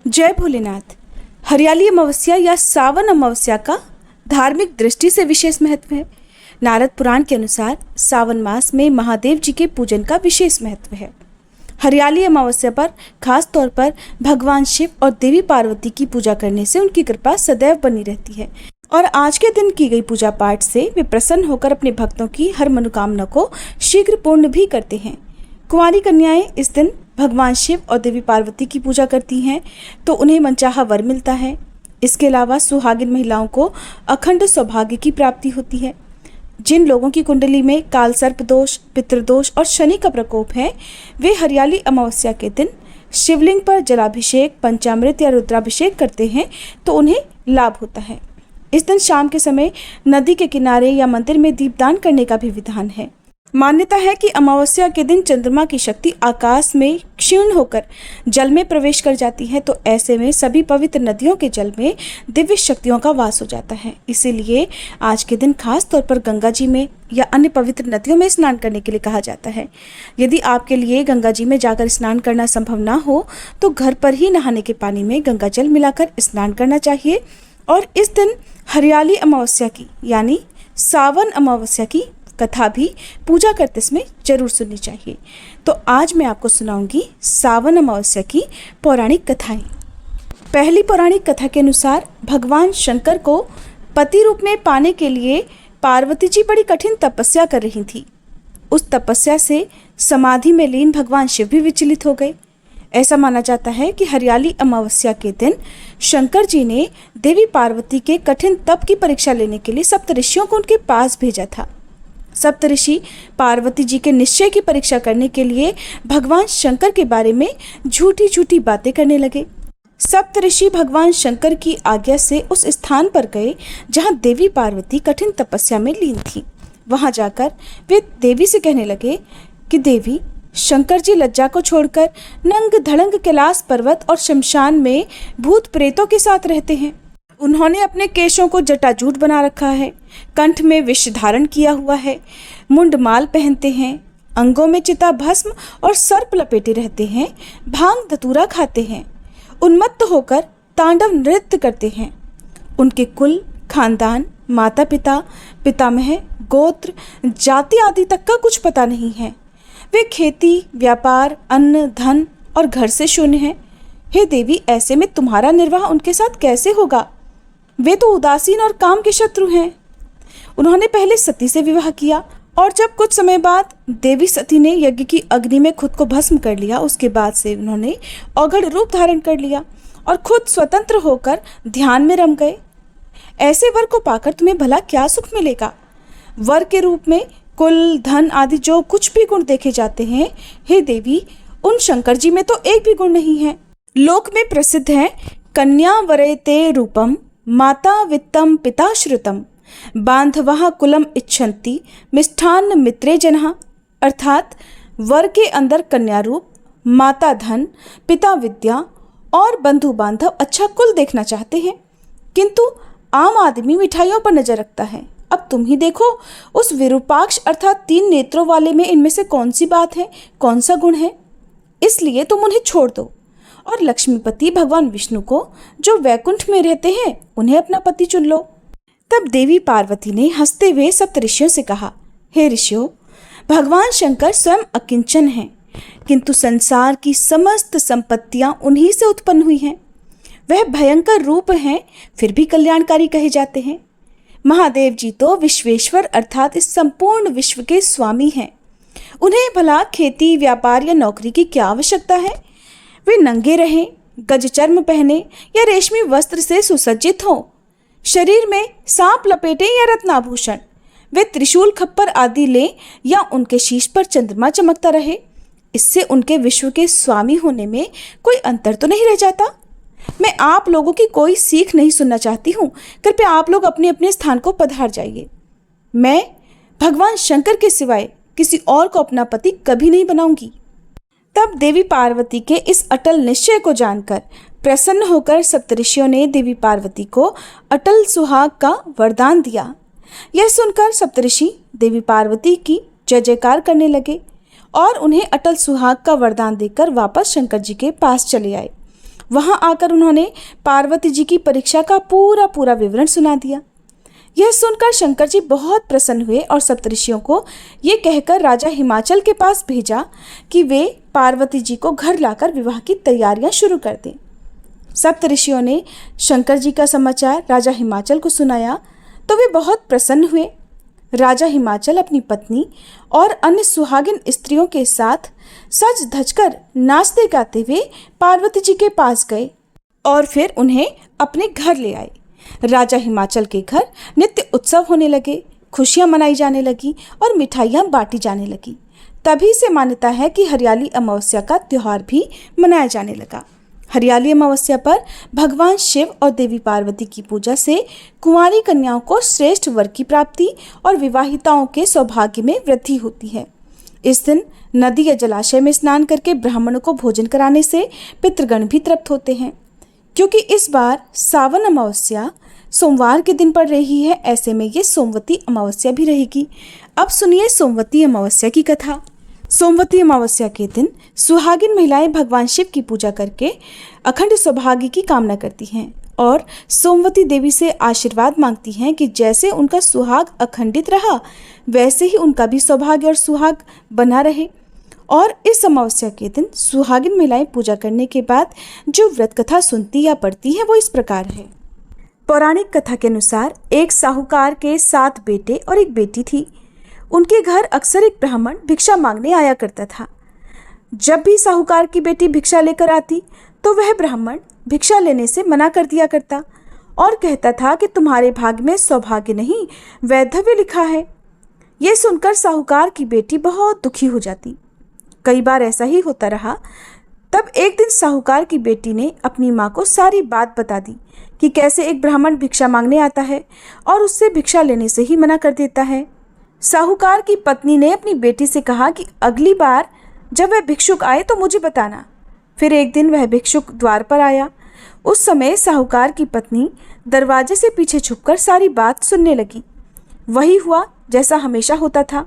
जय भोलेनाथ। हरियाली अमावस्या या सावन अमावस्या का धार्मिक दृष्टि से विशेष महत्व है। नारद पुराण के अनुसार सावन मास में महादेव जी के पूजन का विशेष महत्व है। हरियाली अमावस्या पर खास तौर पर भगवान शिव और देवी पार्वती की पूजा करने से उनकी कृपा सदैव बनी रहती है और आज के दिन की गई पूजा पाठ से वे प्रसन्न होकर अपने भक्तों की हर मनोकामना को शीघ्र पूर्ण भी करते हैं। कुंवारी कन्याएं इस दिन भगवान शिव और देवी पार्वती की पूजा करती हैं तो उन्हें मनचाहा वर मिलता है। इसके अलावा सुहागिन महिलाओं को अखंड सौभाग्य की प्राप्ति होती है। जिन लोगों की कुंडली में काल सर्प दोष, पितृदोष और शनि का प्रकोप है, वे हरियाली अमावस्या के दिन शिवलिंग पर जलाभिषेक, पंचामृत या रुद्राभिषेक करते हैं तो उन्हें लाभ होता है। इस दिन शाम के समय नदी के किनारे या मंदिर में दीपदान करने का भी विधान है। मान्यता है कि अमावस्या के दिन चंद्रमा की शक्ति आकाश में क्षीण होकर जल में प्रवेश कर जाती है, तो ऐसे में सभी पवित्र नदियों के जल में दिव्य शक्तियों का वास हो जाता है। इसीलिए आज के दिन खास तौर पर गंगा जी में या अन्य पवित्र नदियों में स्नान करने के लिए कहा जाता है। यदि आपके लिए गंगा जी में जाकर स्नान करना संभव ना हो तो घर पर ही नहाने के पानी में गंगा जल मिलाकर स्नान करना चाहिए। और इस दिन हरियाली अमावस्या की यानी सावन अमावस्या की कथा भी पूजा करते समय जरूर सुननी चाहिए। तो आज मैं आपको सुनाऊंगी सावन अमावस्या की पौराणिक कथाएं। पहली पौराणिक कथा के अनुसार भगवान शंकर को पति रूप में पाने के लिए पार्वती जी बड़ी कठिन तपस्या कर रही थी। उस तपस्या से समाधि में लीन भगवान शिव भी विचलित हो गए। ऐसा माना जाता है कि हरियाली अमावस्या के दिन शंकर जी ने देवी पार्वती के कठिन तप की परीक्षा लेने के लिए सप्तऋषियों को उनके पास भेजा था। सप्तऋषि पार्वती जी के निश्चय की परीक्षा करने के लिए भगवान शंकर के बारे में झूठी झूठी बातें करने लगे। सप्तऋषि भगवान शंकर की आज्ञा से उस स्थान पर गए जहां देवी पार्वती कठिन तपस्या में लीन थी। वहां जाकर वे देवी से कहने लगे कि देवी, शंकर जी लज्जा को छोड़कर नंग धड़ंग कैलाश पर्वत और शमशान में भूत प्रेतों के साथ रहते हैं। उन्होंने अपने केशों को जटाजूट बना रखा है, कंठ में विष धारण किया हुआ है, मुंड माल पहनते हैं, अंगों में चिता भस्म और सर्प लपेटे रहते हैं, भांग धतूरा खाते हैं, उन्मत्त होकर तांडव नृत्य करते हैं। उनके कुल, खानदान, माता पिता, पितामह, गोत्र, जाति आदि तक का कुछ पता नहीं है। वे खेती, व्यापार, अन्न, धन और घर से शून्य हैं। हे देवी, ऐसे में तुम्हारा निर्वाह उनके साथ कैसे होगा? वे तो उदासीन और काम के शत्रु हैं। उन्होंने पहले सती से विवाह किया और जब कुछ समय बाद देवी सती ने यज्ञ की अग्नि में खुद को भस्म कर लिया, उसके बाद से उन्होंने औघड़ रूप धारण कर लिया और खुद स्वतंत्र होकर ध्यान में रम गए। ऐसे वर को पाकर तुम्हें भला क्या सुख मिलेगा? वर के रूप में कुल, धन आदि जो कुछ भी गुण देखे जाते हैं, हे देवी, उन शंकर जी में तो एक भी गुण नहीं है। लोक में प्रसिद्ध है कन्या वरेते रूपम, माता वित्तम पिता श्रुतम, बांधवः कुलम इच्छन्ति, मिष्ठान्न मित्रे जनः। अर्थात वर के अंदर कन्या रूप, माता धन, पिता विद्या और बंधु बांधव अच्छा कुल देखना चाहते हैं, किंतु आम आदमी मिठाइयों पर नजर रखता है। अब तुम ही देखो, उस विरूपाक्ष अर्थात 3 नेत्रों वाले में इनमें से कौन सी बात है, कौन सा गुण है? इसलिए तुम उन्हें छोड़ दो और लक्ष्मीपति भगवान विष्णु को, जो वैकुंठ में रहते हैं, उन्हें अपना पति चुन लो। तब देवी पार्वती ने हंसते हुए सप्तऋषियों से कहा, हे ऋषियों, भगवान शंकर स्वयं अकिंचन हैं, किंतु संसार की समस्त संपत्तियां उन्हीं से उत्पन्न हुई हैं। वह भयंकर रूप हैं, फिर भी कल्याणकारी कहे जाते हैं। महादेव जी तो विश्वेश्वर अर्थात इस संपूर्ण विश्व के स्वामी हैं। उन्हें भला खेती, व्यापार या नौकरी की क्या आवश्यकता है? वे नंगे रहें, गज चर्म पहने या रेशमी वस्त्र से सुसज्जित हों, शरीर में सांप लपेटे या रत्नाभूषण, वे त्रिशूल खप्पर आदि लें या उनके शीश पर चंद्रमा चमकता रहे, इससे उनके विश्व के स्वामी होने में कोई अंतर तो नहीं रह जाता। मैं आप लोगों की कोई सीख नहीं सुनना चाहती हूँ। कृपया आप लोग अपने अपने स्थान को पधार जाइए। मैं भगवान शंकर के सिवाय किसी और को अपना पति कभी नहीं बनाऊंगी। तब देवी पार्वती के इस अटल निश्चय को जानकर प्रसन्न होकर सप्तऋषियों ने देवी पार्वती को अटल सुहाग का वरदान दिया। यह सुनकर सप्तऋषि देवी पार्वती की जय जयकार करने लगे और उन्हें अटल सुहाग का वरदान देकर वापस शंकर जी के पास चले आए। वहां आकर उन्होंने पार्वती जी की परीक्षा का पूरा पूरा विवरण सुना दिया। यह सुनकर शंकर जी बहुत प्रसन्न हुए और सप्तऋषियों को ये कहकर राजा हिमाचल के पास भेजा कि वे पार्वती जी को घर लाकर विवाह की तैयारियां शुरू कर दें। सप्तऋषियों ने शंकर जी का समाचार राजा हिमाचल को सुनाया तो वे बहुत प्रसन्न हुए। राजा हिमाचल अपनी पत्नी और अन्य सुहागिन स्त्रियों के साथ सज धजकर नाचते गाते हुए पार्वती जी के पास गए और फिर उन्हें अपने घर ले आए। राजा हिमाचल के घर नित्य उत्सव होने लगे, खुशियां मनाई जाने लगी और मिठाइयां बांटी जाने लगी। तभी से मान्यता है कि हरियाली अमावस्या का त्योहार भी मनाया जाने लगा। हरियाली अमावस्या पर भगवान शिव और देवी पार्वती की पूजा से कुंवारी कन्याओं को श्रेष्ठ वर की प्राप्ति और विवाहिताओं के सौभाग्य में वृद्धि होती है। इस दिन नदी या जलाशय में स्नान करके ब्राह्मणों को भोजन कराने से पितृगण भी तृप्त होते हैं। क्योंकि इस बार सावन अमावस्या सोमवार के दिन पड़ रही है, ऐसे में ये सोमवती अमावस्या भी रहेगी। अब सुनिए सोमवती अमावस्या की कथा। सोमवती अमावस्या के दिन सुहागिन महिलाएं भगवान शिव की पूजा करके अखंड सौभाग्य की कामना करती हैं और सोमवती देवी से आशीर्वाद मांगती हैं कि जैसे उनका सुहाग अखंडित रहा वैसे ही उनका भी सौभाग्य और सुहाग बना रहे। और इस अमावस्या के दिन सुहागिन महिलाएं पूजा करने के बाद जो व्रत कथा सुनती या पढ़ती हैं वो इस प्रकार है। पौराणिक कथा के अनुसार एक साहूकार के 7 बेटे और एक बेटी थी। उनके घर अक्सर एक ब्राह्मण भिक्षा मांगने आया करता था। जब भी साहूकार की बेटी भिक्षा लेकर आती तो वह ब्राह्मण भिक्षा लेने से मना कर दिया करता और कहता था कि तुम्हारे भाग्य में सौभाग्य नहीं वैधव्य लिखा है। यह सुनकर साहूकार की बेटी बहुत दुखी हो जाती। कई बार ऐसा ही होता रहा। तब एक दिन साहूकार की बेटी ने अपनी माँ को सारी बात बता दी कि कैसे एक ब्राह्मण भिक्षा मांगने आता है और उससे भिक्षा लेने से ही मना कर देता है। साहूकार की पत्नी ने अपनी बेटी से कहा कि अगली बार जब वह भिक्षुक आए तो मुझे बताना। फिर एक दिन वह भिक्षुक द्वार पर आया। उस समय साहूकार की पत्नी दरवाजे से पीछे छुपकर सारी बात सुनने लगी। वही हुआ जैसा हमेशा होता था।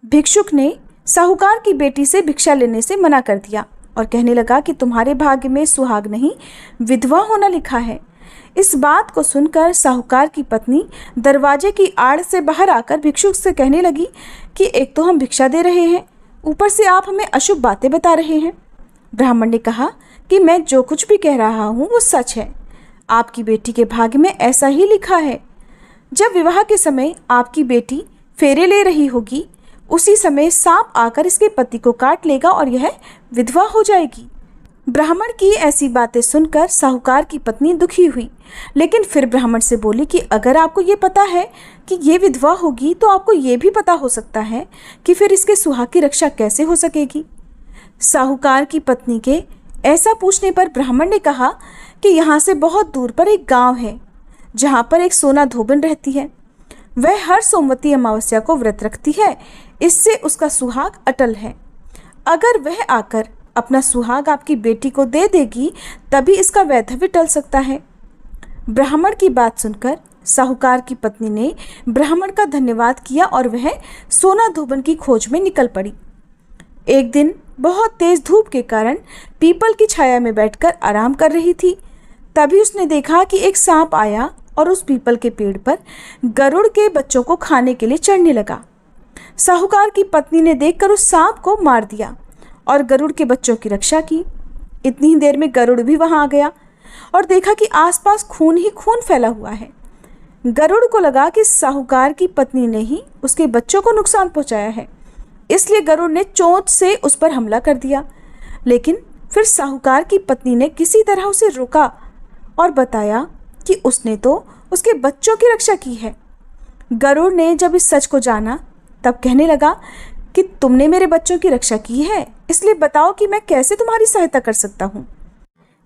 भिक्षुक ने साहूकार की बेटी से भिक्षा लेने से मना कर दिया और कहने लगा कि तुम्हारे भाग्य में सुहाग नहीं विधवा होना लिखा है। इस बात को सुनकर साहूकार की पत्नी दरवाजे की आड़ से बाहर आकर भिक्षुक से कहने लगी कि एक तो हम भिक्षा दे रहे हैं, ऊपर से आप हमें अशुभ बातें बता रहे हैं। ब्राह्मण ने कहा कि मैं जो कुछ भी कह रहा हूँ वो सच है। आपकी बेटी के भाग्य में ऐसा ही लिखा है। जब विवाह के समय आपकी बेटी फेरे ले रही होगी उसी समय सांप आकर इसके पति को काट लेगा और यह विधवा हो जाएगी। ब्राह्मण की ऐसी बातें सुनकर साहूकार की पत्नी दुखी हुई, लेकिन फिर ब्राह्मण से बोली कि अगर आपको ये पता है कि ये विधवा होगी तो आपको ये भी पता हो सकता है कि फिर इसके सुहाग की रक्षा कैसे हो सकेगी। साहूकार की पत्नी के ऐसा पूछने पर ब्राह्मण ने कहा कि यहाँ से बहुत दूर पर एक गांव है जहाँ पर एक सोना धोबन रहती है। वह हर सोमवती अमावस्या को व्रत रखती है, इससे उसका सुहाग अटल है। अगर वह आकर अपना सुहाग आपकी बेटी को दे देगी तभी इसका वैधव्य टल सकता है। ब्राह्मण की बात सुनकर साहूकार की पत्नी ने ब्राह्मण का धन्यवाद किया और वह सोना धोबन की खोज में निकल पड़ी। एक दिन बहुत तेज धूप के कारण पीपल की छाया में बैठकर आराम कर रही थी। तभी उसने देखा कि एक सांप आया और उस पीपल के पेड़ पर गरुड़ के बच्चों को खाने के लिए चढ़ने लगा। साहूकार की पत्नी ने देखकर उस सांप को मार दिया और गरुड़ के बच्चों की रक्षा की। इतनी ही देर में गरुड़ भी वहां आ गया और देखा कि आसपास खून ही खून फैला हुआ है। गरुड़ को लगा कि साहूकार की पत्नी ने ही उसके बच्चों को नुकसान पहुंचाया है, इसलिए गरुड़ ने चोंच से उस पर हमला कर दिया। लेकिन फिर साहूकार की पत्नी ने किसी तरह उसे रोका और बताया कि उसने तो उसके बच्चों की रक्षा की है। गरुड़ ने जब इस सच को जाना तब कहने लगा कि तुमने मेरे बच्चों की रक्षा की है, इसलिए बताओ कि मैं कैसे तुम्हारी सहायता कर सकता हूँ।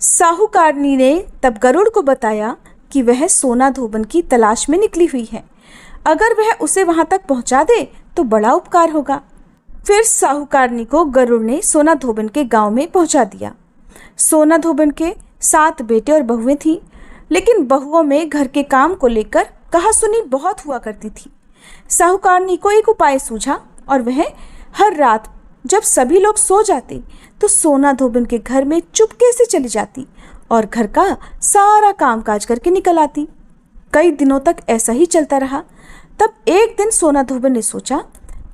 साहूकारनी ने तब गरुड़ को बताया कि वह सोना धोबन की तलाश में निकली हुई है, अगर वह उसे वहां तक पहुंचा दे तो बड़ा उपकार होगा। फिर साहूकारनी को गरुड़ ने सोना धोबन के गांव में पहुंचा दिया। सोना धोबन के 7 बेटे और बहुएं थीं, लेकिन बहुओं में घर के काम को लेकर कहासुनी बहुत हुआ करती थी। साहूकारनी को एक उपाय सूझा और वह हर रात जब सभी लोग सो जाते तो सोना धोबन के घर में चुपके से चली जाती और घर का सारा कामकाज करके निकल आती। कई दिनों तक ऐसा ही चलता रहा। तब एक दिन सोना धोबन ने सोचा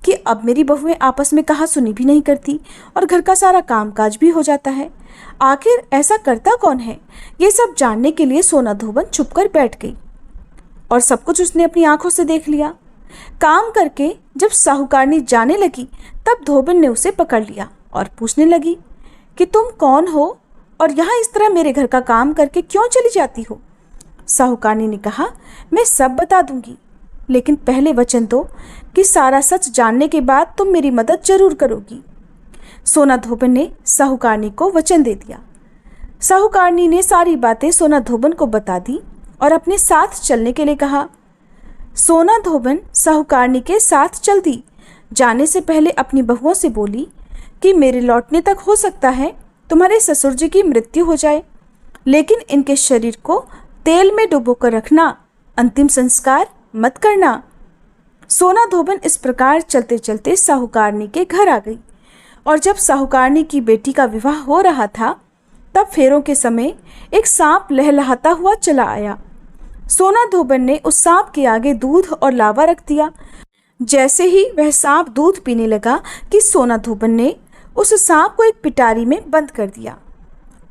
कि अब मेरी बहुएं आपस में कहा सुनी भी नहीं करती और घर का सारा कामकाज भी हो जाता है। आखिर ऐसा करता कौन है? ये सब जानने के लिए सोना धोबन चुपकर बैठ गई और सब कुछ उसने अपनी आंखों से देख लिया। काम करके जब साहूकारनी जाने लगी तब धोबन ने उसे पकड़ लिया और पूछने लगी कि तुम कौन हो और यहाँ इस तरह मेरे घर का काम करके क्यों चली जाती हो? साहूकारनी ने कहा, मैं सब बता दूंगी, लेकिन पहले वचन दो कि सारा सच जानने के बाद तुम मेरी मदद जरूर करोगी। सोना धोबन ने साहूकारनी को वचन दे दिया। साहूकारनी ने सारी बातें सोना धोबन को बता दी और अपने साथ चलने के लिए कहा। सोना धोबन साहूकारनी के साथ चल दी। जाने से पहले अपनी बहुओं से बोली कि मेरे लौटने तक हो सकता है तुम्हारे ससुर जी की मृत्यु हो जाए, लेकिन इनके शरीर को तेल में डुबोकर रखना, अंतिम संस्कार मत करना। सोना धोबन इस प्रकार चलते चलते साहूकारनी के घर आ गई और जब साहूकारनी की बेटी का विवाह हो रहा था तब फेरों के समय एक सांप लहलहाता हुआ चला आया। सोना धोबन ने उस सांप के आगे दूध और लावा रख दिया। जैसे ही वह सांप दूध पीने लगा कि सोना धोबन ने उस सांप को एक पिटारी में बंद कर दिया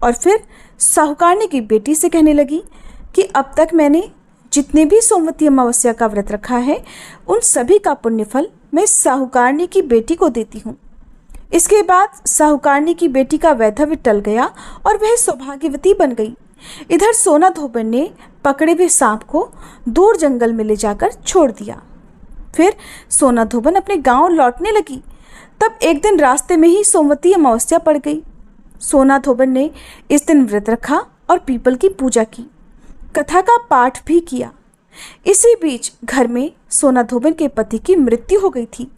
और फिर साहूकारनी की बेटी से कहने लगी कि अब तक मैंने जितने भी सोमवती अमावस्या का व्रत रखा है उन सभी का पुण्यफल मैं साहूकारनी की बेटी को देती हूँ। इसके बाद साहूकारनी की बेटी का वैधव्य टल गया और वह सौभाग्यवती बन गई। इधर सोना धोबन ने पकड़े हुए सांप को दूर जंगल में ले जाकर छोड़ दिया। फिर सोना धोबन अपने गांव लौटने लगी। तब एक दिन रास्ते में ही सोमवती अमावस्या पड़ गई। सोना धोबन ने इस दिन व्रत रखा और पीपल की पूजा की, कथा का पाठ भी किया। इसी बीच घर में सोना धोबन के पति की मृत्यु हो गई थी।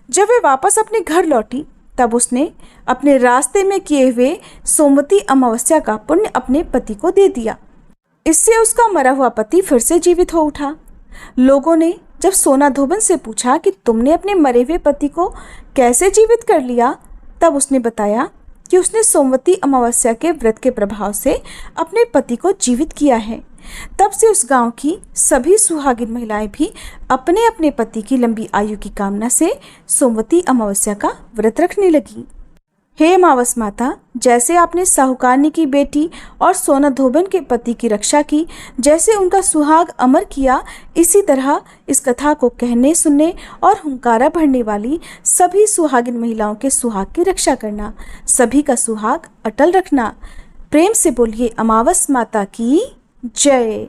जब वे वापस अपने घर लौटी तब उसने अपने रास्ते में किए हुए सोमवती अमावस्या का पुण्य अपने पति को दे दिया। इससे उसका मरा हुआ पति फिर से जीवित हो उठा। लोगों ने जब सोना धोबन से पूछा कि तुमने अपने मरे हुए पति को कैसे जीवित कर लिया, तब उसने बताया कि उसने सोमवती अमावस्या के व्रत के प्रभाव से अपने पति को जीवित किया है। तब से उस गांव की सभी सुहागिन महिलाएं भी अपने अपने पति की लंबी आयु की कामना से सोमवती अमावस्या का व्रत रखने लगी। हे अमावस माता, जैसे आपने साहूकारनी की बेटी और सोना धोबन के पति की रक्षा की, जैसे उनका सुहाग अमर किया, इसी तरह इस कथा को कहने सुनने और हुंकारा भरने वाली सभी सुहागिन महिलाओं के सुहाग की रक्षा करना, सभी का सुहाग अटल रखना। प्रेम से बोलिए अमावस माता की जय।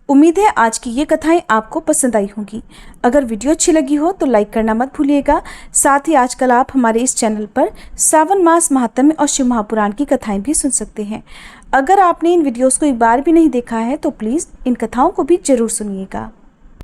उम्मीद है आज की ये कथाएं आपको पसंद आई होंगी। अगर वीडियो अच्छी लगी हो तो लाइक करना मत भूलिएगा। साथ ही आजकल आप हमारे इस चैनल पर सावन मास महात्म्य और शिव महापुराण की कथाएं भी सुन सकते हैं। अगर आपने इन वीडियोस को एक बार भी नहीं देखा है तो प्लीज़ इन कथाओं को भी जरूर सुनिएगा।